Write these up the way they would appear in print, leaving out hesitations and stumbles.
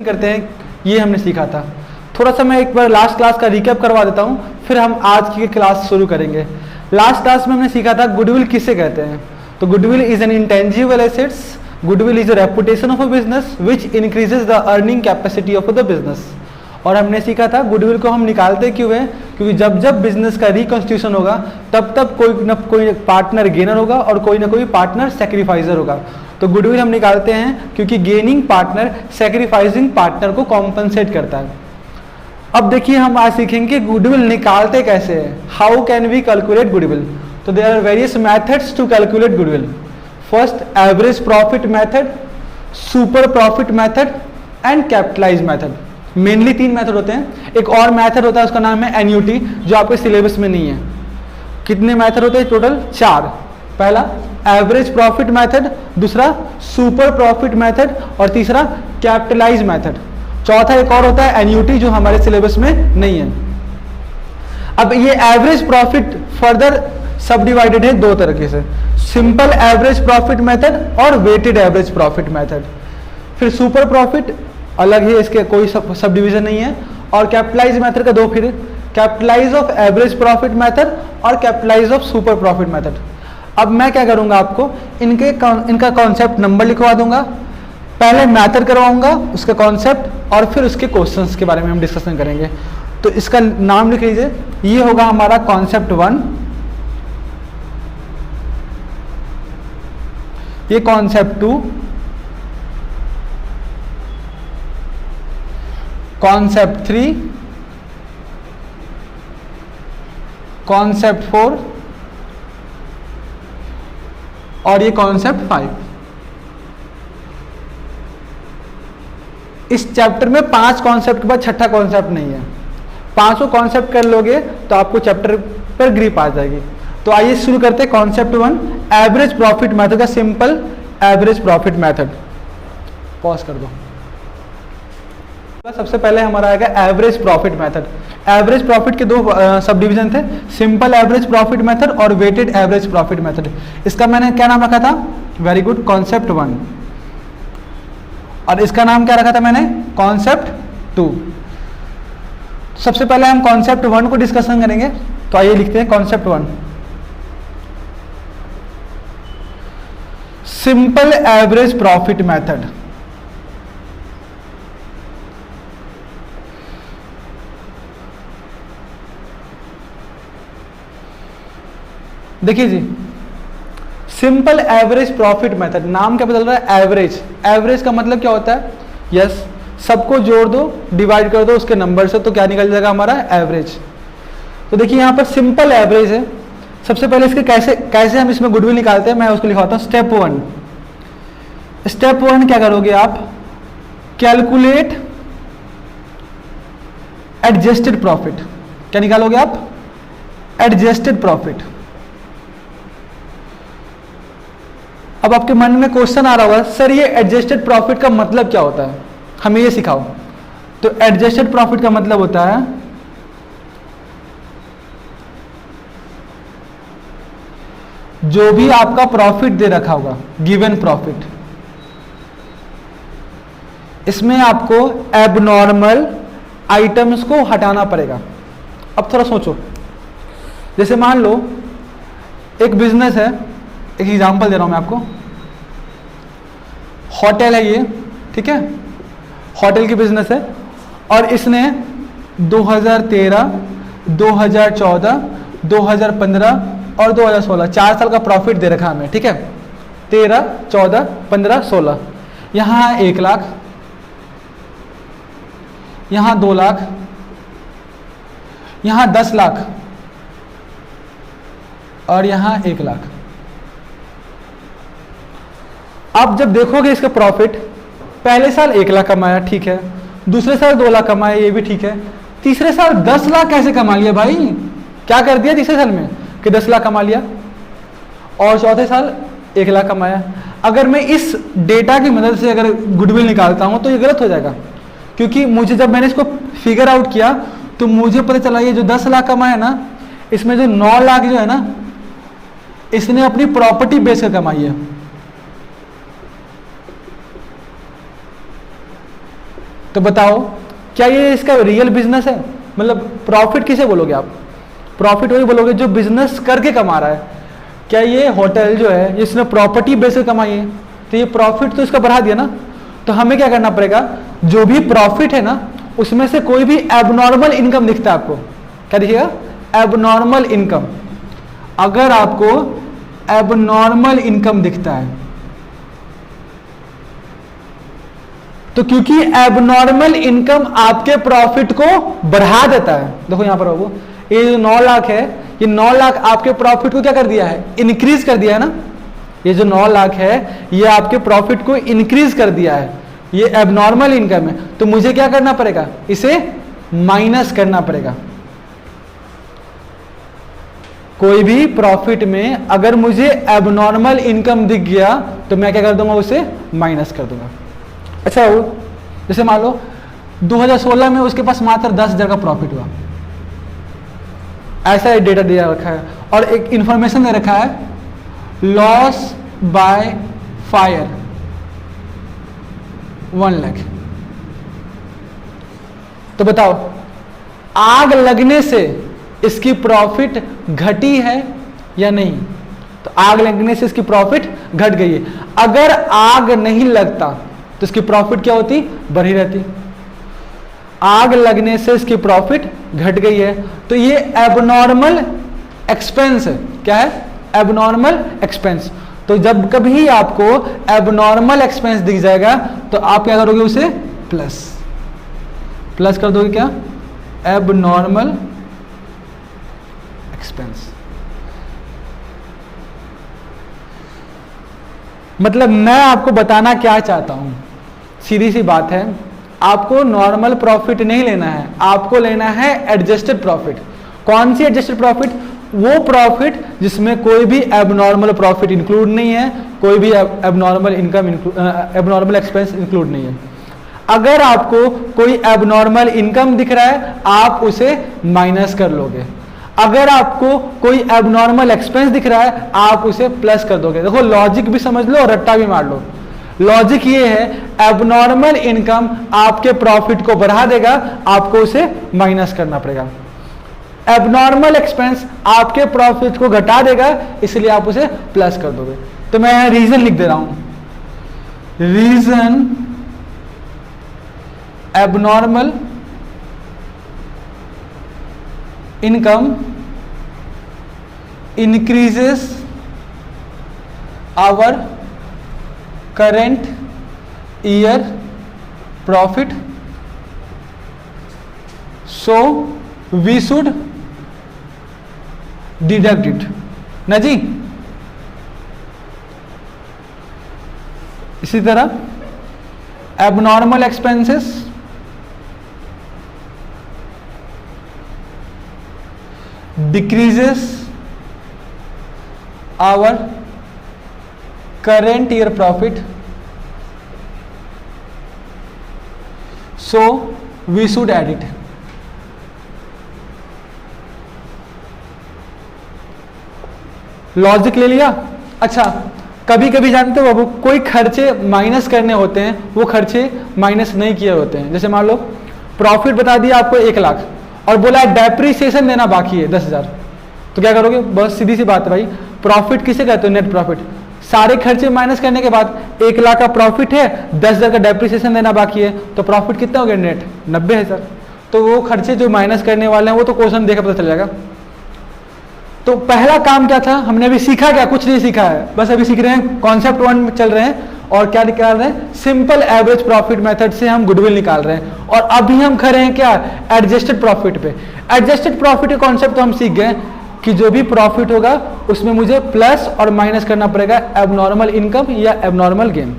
करते हैं, ये हमने सीखा था। थोड़ा सा मैं एक बार लास्ट क्लास का रिकैप करवा देता हूँ, फिर हम आज की क्लास शुरू करेंगे। लास्ट क्लास में हमने सीखा था गुडविल किसे कहते हैं। तो goodwill is an intangible assets, goodwill is a reputation of a business which increases the earning capacity of the business. और हमने सीखा था गुडविल को हम निकालते क्यों है, क्योंकि जब जब बिजनेस का रिकॉन्स्टिट्यूशन होगा तब तब कोई ना कोई पार्टनर गेनर होगा और कोई ना कोई पार्टनर सेक्रीफाइजर होगा। तो गुडविल हम निकालते हैं क्योंकि गेनिंग पार्टनर सेक्रीफाइसिंग पार्टनर को कॉम्पनसेट करता है। अब देखिए हम आज सीखेंगे गुडविल निकालते कैसे हैं, how can we calculate goodwill. तो there are various methods to calculate goodwill. First average profit method, super profit method and capitalize method. Mainly तीन मेथड होते हैं। एक और मेथड होता है, उसका नाम है एन्यूटी, जो आपके सिलेबस में नहीं है। कितने मेथड होते हैं टोटल? चार। पहला एवरेज प्रॉफिट मेथड, दूसरा सुपर प्रॉफिट मेथड और तीसरा कैपिटलाइज मेथड। चौथा एक और होता है एन्यूटी, जो हमारे सिलेबस में नहीं है। अब ये एवरेज प्रॉफिट फर्दर सब डिवाइडेड है दो तरीके से, सिंपल एवरेज प्रॉफिट मेथड और वेटेड एवरेज प्रॉफिट मेथड। फिर सुपर प्रॉफिट अलग है, इसके कोई सब डिवीजन नहीं है। और कैपिटलाइज मेथड का दो, फिर capitalize of average profit method और capitalize of super profit method. अब मैं क्या करूंगा, आपको इनका कॉन्सेप्ट नंबर लिखवा दूंगा, पहले मेथड करवाऊंगा, उसका कॉन्सेप्ट और फिर उसके क्वेश्चंस के बारे में हम डिस्कशन करेंगे। तो इसका नाम लिख लीजिए, ये होगा हमारा कॉन्सेप्ट 1, ये कॉन्सेप्ट 2, कॉन्सेप्ट 3, कॉन्सेप्ट 4 और ये कॉन्सेप्ट 5। इस चैप्टर में 5 कॉन्सेप्ट के बाद छठा कॉन्सेप्ट नहीं है। पांचों कॉन्सेप्ट कर लोगे तो आपको चैप्टर पर ग्रिप आ जाएगी। तो आइए शुरू करते हैं कॉन्सेप्ट 1, एवरेज प्रॉफिट मेथड का simple average profit method. Pause कर दो। सबसे पहले हमारा आएगा average profit method. Average profit के दो सब डिवीजन थे, सिंपल एवरेज प्रॉफिट मेथड और वेटेड एवरेज प्रॉफिट मेथड। इसका मैंने क्या नाम रखा था? Very good, concept 1। और इसका नाम क्या रखा था मैंने? कॉन्सेप्ट 2। सबसे पहले हम कॉन्सेप्ट 1 को डिस्कशन करेंगे। तो आइए लिखते हैं concept 1, simple average profit method. देखिए जी, सिंपल एवरेज प्रॉफिट मेथड, नाम क्या बदल रहा है? एवरेज। एवरेज का मतलब क्या होता है? यस, सबको जोड़ दो, डिवाइड कर दो उसके नंबर से, तो क्या निकल जाएगा हमारा? एवरेज। तो देखिए यहाँ पर सिंपल एवरेज है। सबसे पहले इसके कैसे हम इसमें गुडविल निकालते हैं, मैं उसको लिखवाता हूँ। स्टेप 1, स्टेप 1 क्या करोगे आप? Calculate adjusted profit. क्या निकालोगे आप? Adjusted profit. अब आपके मन में क्वेश्चन आ रहा होगा, सर ये एडजस्टेड प्रॉफिट का मतलब क्या होता है, हमें ये सिखाओ। तो एडजस्टेड प्रॉफिट का मतलब होता है जो भी आपका प्रॉफिट दे रखा होगा, गिवन प्रॉफिट, इसमें आपको एबनॉर्मल आइटम्स को हटाना पड़ेगा। अब थोड़ा सोचो, जैसे मान लो एक बिजनेस है, एक एग्जांपल दे रहा हूं मैं आपको। होटल है ये, ठीक है, होटल की बिजनेस है और इसने 2013, 2014, 2015 और 2016 4 साल का प्रॉफिट दे रखा हमें, ठीक है। 13, 14, 15, 16। यहाँ 1 लाख, यहाँ 2 लाख, यहाँ 10 लाख और यहाँ 1 लाख। आप जब देखोगे इसका प्रॉफिट, पहले साल 1 लाख कमाया, ठीक है, दूसरे साल 2 लाख कमाया, ये भी ठीक है, तीसरे साल 10 लाख कैसे कमा लिया भाई? क्या कर दिया तीसरे साल में कि 10 लाख कमा लिया, और चौथे साल 1 लाख कमाया। अगर मैं इस डेटा की मदद से अगर गुडविल निकालता हूं तो ये गलत हो जाएगा, क्योंकि मुझे जब मैंने इसको फिगर आउट किया तो मुझे पता चला ये जो 10 लाख कमाया ना, इसमें जो 9 लाख जो है ना, इसने अपनी प्रॉपर्टी बेच कर कमाई है। तो बताओ क्या ये इसका रियल बिजनेस है? मतलब प्रॉफिट किसे बोलोगे आप? प्रॉफिट वही बोलोगे जो बिजनेस करके कमा रहा है। क्या ये होटल जो है इसने प्रॉपर्टी बेस पर कमाई है, तो ये प्रॉफिट तो इसका बढ़ा दिया ना। तो हमें क्या करना पड़ेगा, जो भी प्रॉफिट है ना उसमें से कोई भी एबनॉर्मल इनकम दिखता है आपको, क्या दिखेगा? Abnormal income. अगर आपको एबनॉर्मल इनकम दिखता है तो क्योंकि एबनॉर्मल इनकम आपके प्रॉफिट को बढ़ा देता है। देखो यहां पर बाबू, ये जो 9 लाख है, ये 9 लाख आपके प्रॉफिट को क्या कर दिया है? इंक्रीज कर दिया है ना। ये जो 9 लाख है ये आपके प्रॉफिट को इंक्रीज कर दिया है, ये एबनॉर्मल इनकम है। तो मुझे क्या करना पड़ेगा? इसे माइनस करना पड़ेगा। कोई भी प्रॉफिट में अगर मुझे एबनॉर्मल इनकम दिख गया तो मैं क्या कर दूंगा? उसे माइनस कर दूंगा। अच्छा वो जैसे मान लो 2016 में उसके पास मात्र 10,000 का प्रॉफिट हुआ, ऐसा एक डेटा दिया रखा है और एक इंफॉर्मेशन दे रखा है लॉस बाय फायर 1 लाख। तो बताओ आग लगने से इसकी प्रॉफिट घटी है या नहीं? तो आग लगने से इसकी प्रॉफिट घट गई है। अगर आग नहीं लगता तो इसकी प्रॉफिट क्या होती? बढ़ी रहती। आग लगने से इसकी प्रॉफिट घट गई है, तो ये एबनॉर्मल एक्सपेंस है। क्या है? Abnormal expense. तो जब कभी आपको एबनॉर्मल एक्सपेंस दिख जाएगा तो आप क्या करोगे? उसे प्लस कर दोगे। क्या? Abnormal expense. मतलब मैं आपको बताना क्या चाहता हूं, सीधी सी बात है, आपको नॉर्मल प्रॉफिट नहीं लेना है, आपको लेना है एडजस्टेड प्रॉफिट। कौन सी एडजस्टेड प्रॉफिट? वो प्रॉफिट जिसमें कोई भी एबनॉर्मल प्रॉफिट इंक्लूड नहीं है, कोई भी abnormal income abnormal expense include नहीं है। अगर आपको कोई एबनॉर्मल इनकम दिख रहा है आप उसे माइनस कर लोगे, अगर आपको कोई एबनॉर्मल एक्सपेंस दिख रहा है आप उसे प्लस कर दोगे। देखो लॉजिक भी समझ लो और रट्टा भी मार लो। लॉजिक ये है एबनॉर्मल इनकम आपके प्रॉफिट को बढ़ा देगा, आपको उसे माइनस करना पड़ेगा। एबनॉर्मल एक्सपेंस आपके प्रॉफिट को घटा देगा, इसलिए आप उसे प्लस कर दोगे। तो मैं यहां रीजन लिख दे रहा हूं, reason abnormal income increases our current year profit, so we should deduct it ना जी। इसी तरह abnormal expenses decreases our current year profit, so we should add it। Logic ले लिया। अच्छा कभी कभी जानते हो बाबू कोई खर्चे माइनस करने होते हैं, वो खर्चे माइनस नहीं किए होते हैं। जैसे मान लो प्रॉफिट बता दिया आपको 1 लाख और बोला डेप्रिसिएशन देना बाकी है 10,000, तो क्या करोगे? बहुत सीधी सी बात है भाई, प्रॉफिट किसे कहते हो? Net profit. सारे खर्चे माइनस करने के बाद 1 लाख का प्रॉफिट है, 10,000 का डेप्रिसिएशन देना बाकी है, तो प्रॉफिट कितना हो गया? नेट 90,000। तो वो खर्चे जो माइनस करने वाले हैं वो तो क्वेश्चन देखकर पता चल जाएगा। तो पहला काम क्या था? हमने अभी सीखा क्या? कुछ नहीं सीखा है, बस अभी सीख रहे हैं, कॉन्सेप्ट 1 में चल रहे हैं और क्या निकाल रहे हैं? सिंपल एवरेज प्रॉफिट मेथड से हम गुडविल निकाल रहे हैं। और अभी हम खड़े हैं क्या? एडजस्टेड प्रॉफिट पे। एडजस्टेड प्रॉफिट का कॉन्सेप्ट तो हम सीख गए कि जो भी प्रॉफिट होगा उसमें मुझे प्लस और माइनस करना पड़ेगा एबनॉर्मल इनकम या एबनॉर्मल गेन।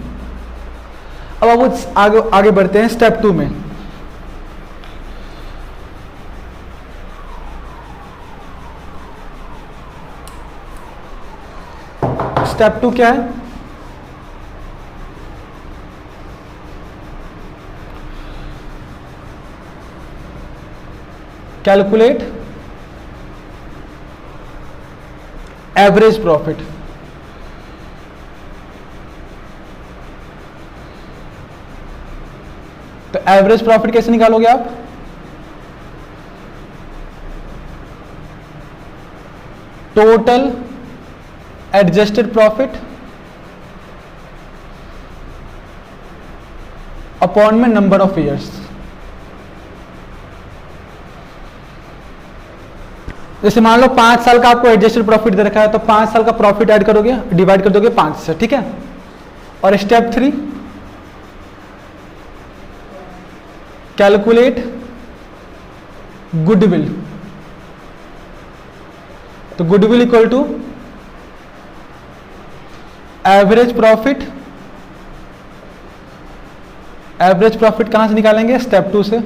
अब आगे बढ़ते हैं स्टेप 2 में। स्टेप 2 क्या है? Calculate average profit. तो एवरेज प्रॉफिट कैसे निकालोगे आप? टोटल एडजस्टेड प्रॉफिट अपॉन में नंबर ऑफ ईयर्स। जैसे मान लो 5 साल का आपको एडजस्टेड प्रॉफिट दे रखा है, तो 5 साल का प्रॉफिट ऐड करोगे, डिवाइड कर दोगे 5 से, ठीक है। और स्टेप 3, कैलकुलेट गुडविल। तो goodwill equal to average profit. Average profit कहां से निकालेंगे? स्टेप 2 से,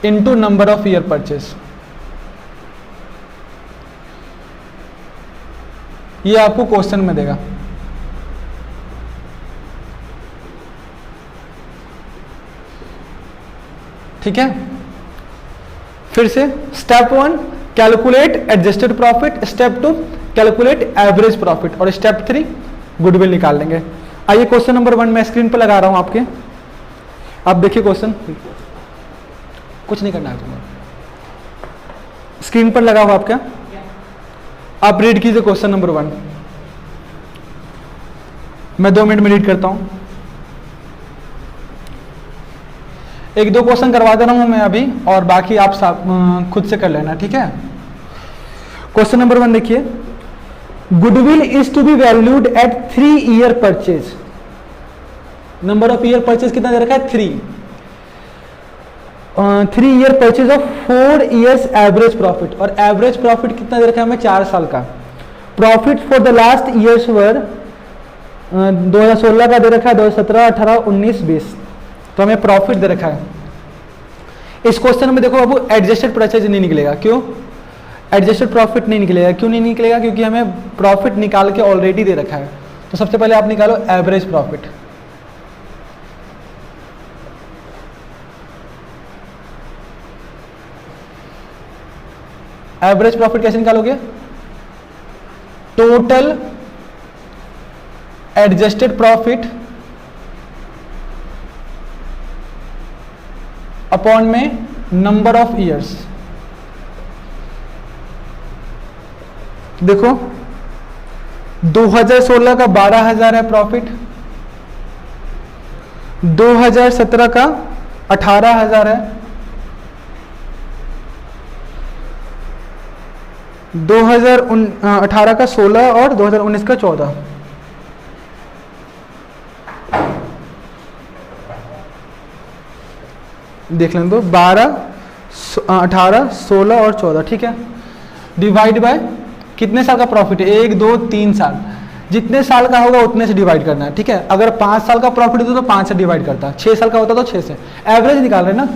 into number of year purchase. ये आपको क्वेश्चन में देगा। ठीक है, फिर से step 1 calculate adjusted profit, step 2 calculate average profit, और स्टेप 3 गुडविल निकाल लेंगे। आइए क्वेश्चन नंबर 1 मैं स्क्रीन पर लगा रहा हूं आपके, आप देखिए क्वेश्चन, कुछ नहीं करना है तुम्हें, स्क्रीन पर लगा हुआ आपका, आप रीड कीजिए क्वेश्चन नंबर 1। मैं 2 मिनट में रीड करता हूं। 1-2 क्वेश्चन करवा दे रहा हूं मैं अभी, और बाकी आप खुद से कर लेना, ठीक है। क्वेश्चन नंबर 1 देखिए, goodwill is to be valued at 3 year purchase. Number of year purchase कितना दे रखा है? 3 year purchase of 4 years average profit, और एवरेज प्रॉफिट कितना दे रखा है हमें? 4 साल का। Profit for the last years were 2016 का दे रखा है, 2017, 18, 19, 20, तो हमें प्रॉफिट दे रखा है। इस क्वेश्चन में देखो बाबू एडजस्टेड परचेज नहीं निकलेगा। क्यों एडजस्टेड प्रॉफिट नहीं निकलेगा? क्यों नहीं निकलेगा? क्योंकि हमें प्रॉफिट निकाल के ऑलरेडी दे रखा है। तो सबसे पहले आप निकालो एवरेज प्रॉफिट। एवरेज प्रॉफिट कैसे निकालोगे? टोटल एडजस्टेड प्रॉफिट अपॉन में नंबर ऑफ ईयर्स। देखो 2016 का 12,000 है प्रॉफिट, 2017 का 18,000 है, 2018 का 16 और 2019 का 14। देख लें तो 12, 18, 16 और 14, ठीक है। डिवाइड बाय कितने साल का प्रॉफिट है? 1, 2, 3 साल। जितने साल का होगा उतने से डिवाइड करना है, ठीक है। अगर 5 साल का प्रॉफिट होता तो 5 से डिवाइड करता, 6 साल का होता तो 6 से। एवरेज निकाल रहे हैं ना,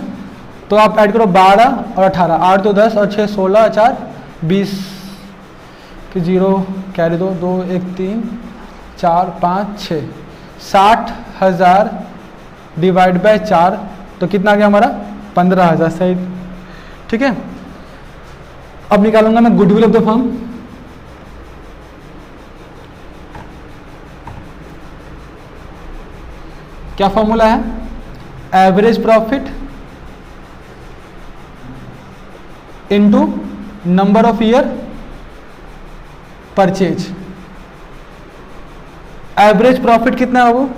तो आप ऐड करो 12 और 18, 8 2 10 और 6 16, 4 20 कि 0 कैरी दो, 2 1 3 4 5 6, 60,000 डिवाइड बाय 4, तो कितना आ गया हमारा? 15,000, सही, ठीक है। अब निकालूंगा मैं गुडविल ऑफ द फर्म। क्या फॉर्मूला है? Average profit into number of year purchase. Average profit कितना है वो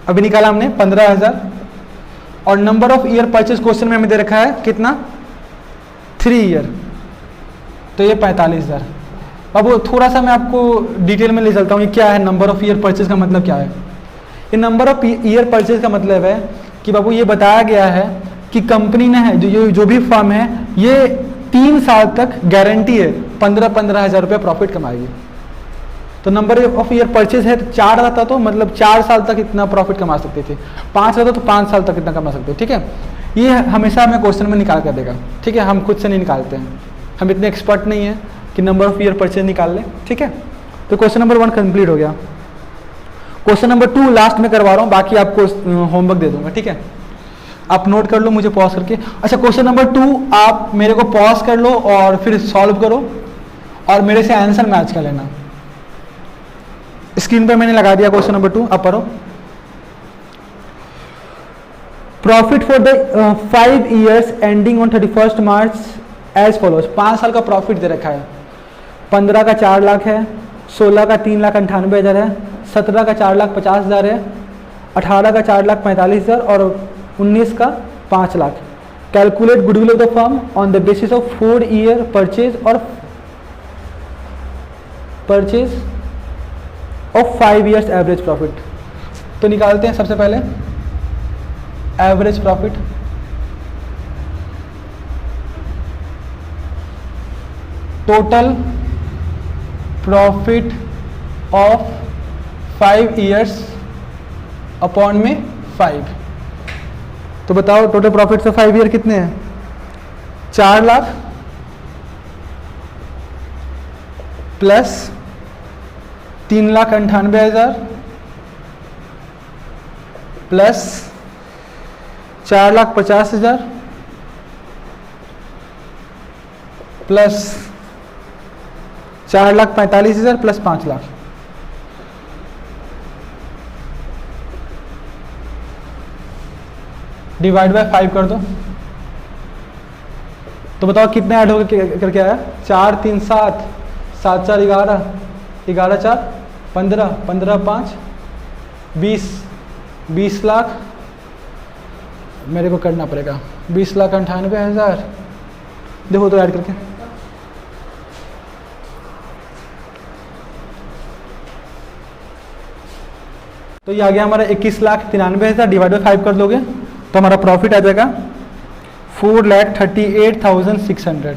अभी निकाला हमने? 15,000, और number of year purchase question में हमें दे रखा है कितना? 3 ईयर, तो ये 45,000। अब थोड़ा सा मैं आपको डिटेल में ले चलता हूँ, ये क्या है नंबर ऑफ ईयर परचेज का मतलब क्या है? ये नंबर ऑफ ईयर परचेज का मतलब है कि बाबू ये बताया गया है कि कंपनी ने है जो भी फर्म है ये 3 साल तक गारंटी है 15,000 रुपये प्रॉफिट कमाएगी। तो नंबर ऑफ ईयर परचेज है तो 4 रहता तो मतलब 4 साल तक इतना प्रॉफिट कमा सकते थे, 5 रहता तो 5 साल तक इतना कमा सकते, ठीक है। ये हमेशा हमें क्वेश्चन में निकाल कर देगा, ठीक है। हम खुद से नहीं निकालते हैं, हम इतने एक्सपर्ट नहीं है कि नंबर ऑफ ईयर परचेज निकाल लें, ठीक है। तो क्वेश्चन नंबर 1 कंप्लीट हो गया। क्वेश्चन नंबर 2 लास्ट में करवा रहा हूँ, बाकी आपको होमवर्क दे दूंगा, ठीक है। आप नोट कर लो मुझे पॉज करके। अच्छा, क्वेश्चन नंबर 2 आप मेरे को पॉज कर लो और फिर सॉल्व करो और मेरे से आंसर मैच कर लेना। स्क्रीन पर मैंने लगा दिया क्वेश्चन नंबर 2, अब पढ़ो। Profit for the 5 years ending on 31 March as follows. 5 साल का प्रॉफिट दे रखा है। 15 का 4 लाख है, 16 का 3,98,000 है, 17 का 4,50,000 है, 18 का 4,45,000 और 19 का 5 lakh. Calculate goodwill of the firm on the basis of 4 year purchase of 5 years average profit. तो निकालते हैं सबसे पहले average profit. Total profit of 5 years upon में 5। तो बताओ टोटल प्रॉफिट ऑफ 5 year कितने हैं? 4 lakh plus 3,98,000 plus 4,50,000 plus 4,45,000 plus 5 lakh. Divide by 5 कर दो। तो बताओ कितने ऐड हो करके आया? 4 3 7, 7 4 11, 11 4 15, 15 5 20, 20 लाख। मेरे को करना पड़ेगा 20,98,000। देखो तो ऐड करके। तो ये आ गया हमारा 21,93,000 डिवाइड बाय 5 कर दोगे तो हमारा प्रॉफिट आ जाएगा 4,38,600।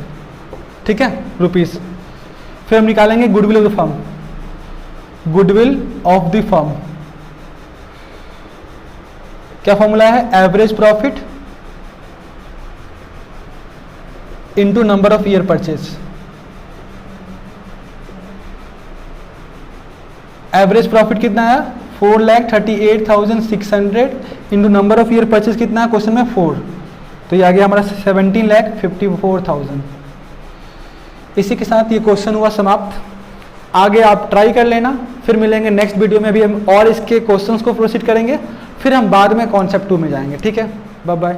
ठीक है रुपीस। फिर हम निकालेंगे goodwill of the firm. Goodwill of the firm क्या फॉर्मूला है? Average profit into number of year purchase. Average profit कितना आया? 4,38,600 into number of year purchase कितना है क्वेश्चन में? 4। तो ये आ गया हमारा 17,54,000। इसी के साथ ये क्वेश्चन हुआ समाप्त। आगे आप ट्राई कर लेना। फिर मिलेंगे नेक्स्ट वीडियो में। अभी हम और इसके क्वेश्चंस को प्रोसीड करेंगे, फिर हम बाद में कॉन्सेप्ट 2 में जाएंगे। ठीक है, बाय बाय।